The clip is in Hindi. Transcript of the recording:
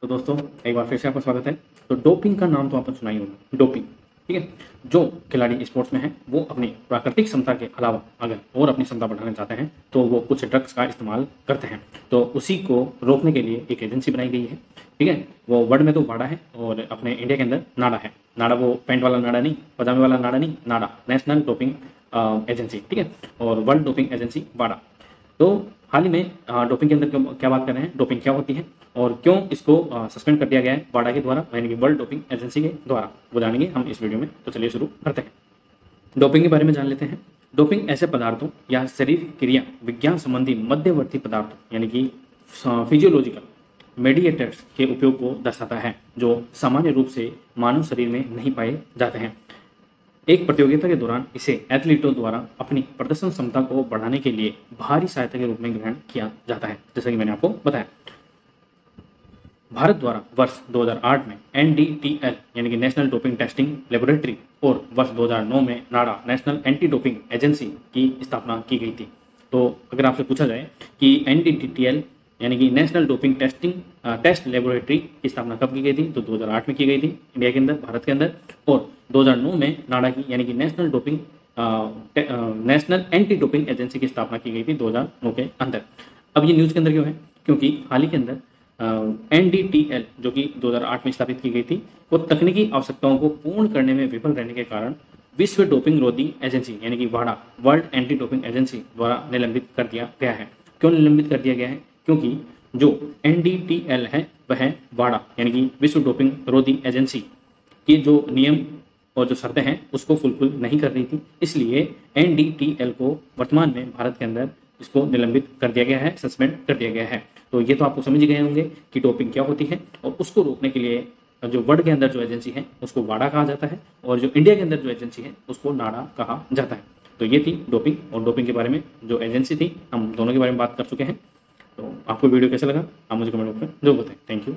तो दोस्तों एक बार फिर से आपका स्वागत है। तो डोपिंग का नाम तो आपने सुना ही होगा, डोपिंग। ठीक है, जो खिलाड़ी स्पोर्ट्स में है वो अपनी प्राकृतिक क्षमता के अलावा अगर और अपनी क्षमता बढ़ाना चाहते हैं तो वो कुछ ड्रग्स का इस्तेमाल करते हैं। तो उसी को रोकने के लिए एक एजेंसी बनाई गई है। ठीक है, वो वर्ल्ड में तो वाडा है और अपने इंडिया के अंदर नाडा है। नाडा वो पैंट वाला नाडा नहीं, पजामे वाला नाडा नहीं, नाडा नेशनल डोपिंग एजेंसी। ठीक है, और वर्ल्ड डोपिंग एजेंसी वाडा। तो हाल ही में डोपिंग के अंदर क्या बात कर रहे हैं, डोपिंग क्या होती है और क्यों इसको सस्पेंड कर दिया गया है वाडा के द्वारा, यानी कि वर्ल्ड डोपिंग एजेंसी के द्वारा, वो जानेंगे हम इस वीडियो में। तो चलिए शुरू करते हैं, डोपिंग के बारे में जान लेते हैं। डोपिंग ऐसे पदार्थों या शरीर क्रिया विज्ञान संबंधी मध्यवर्ती पदार्थों यानी कि फिजियोलॉजिकल मेडिएटर्स के उपयोग को दर्शाता है जो सामान्य रूप से मानव शरीर में नहीं पाए जाते हैं। एक प्रतियोगिता के दौरान इसे एथलीटों द्वारा अपनी प्रदर्शन क्षमता को बढ़ाने के लिए भारी सहायता के रूप में ग्रहण किया जाता है, जैसा कि मैंने आपको बताया। भारत द्वारा वर्ष 2008 में एनडीटीएल यानी कि नेशनल डोपिंग टेस्टिंग लेबोरेटरी और वर्ष 2009 में नाडा नेशनल एंटी डोपिंग एजेंसी की स्थापना की गई थी। तो अगर आपसे पूछा जाए कि एनडीटीएल यानी कि नेशनल डोपिंग टेस्ट लेबोरेटरी की स्थापना कब की गई थी, तो 2008 में की गई थी इंडिया के अंदर, भारत के अंदर। और 2009 में नाडा की यानी कि नेशनल एंटी डोपिंग एजेंसी की स्थापना की गई थी 2009 के अंदर। अब ये न्यूज़ के अंदर क्यों है, क्योंकि हाल ही के अंदर एनडीटीएल जो कि 2008 में स्थापित की गई थी, वो तकनीकी आवश्यकताओं को पूर्ण करने में विफल रहने के कारण विश्व डोपिंग रोधी एजेंसी यानी कि वाडा वर्ल्ड एंटी डोपिंग एजेंसी द्वारा निलंबित कर दिया गया है। क्यों निलंबित कर दिया गया है, क्योंकि जो एनडीटीएल है वह वाडा यानी कि विश्व डोपिंग रोधी एजेंसी की जो नियम और जो शर्तें हैं उसको फुलफिल नहीं कर रही थी। इसलिए एनडीटीएल को वर्तमान में भारत के अंदर इसको निलंबित कर दिया गया है, सस्पेंड कर दिया गया है। तो ये तो आपको समझ गए होंगे कि डोपिंग क्या होती है और उसको रोकने के लिए जो वर्ल्ड के अंदर जो एजेंसी है उसको वाडा कहा जाता है और जो इंडिया के अंदर जो एजेंसी है उसको नाडा कहा जाता है। तो ये थी डोपिंग, और डोपिंग के बारे में जो एजेंसी थी हम दोनों के बारे में बात कर चुके हैं। तो आपको वीडियो कैसा लगा आप मुझे कमेंट बॉक्स में जरूर बताएं। Thank you.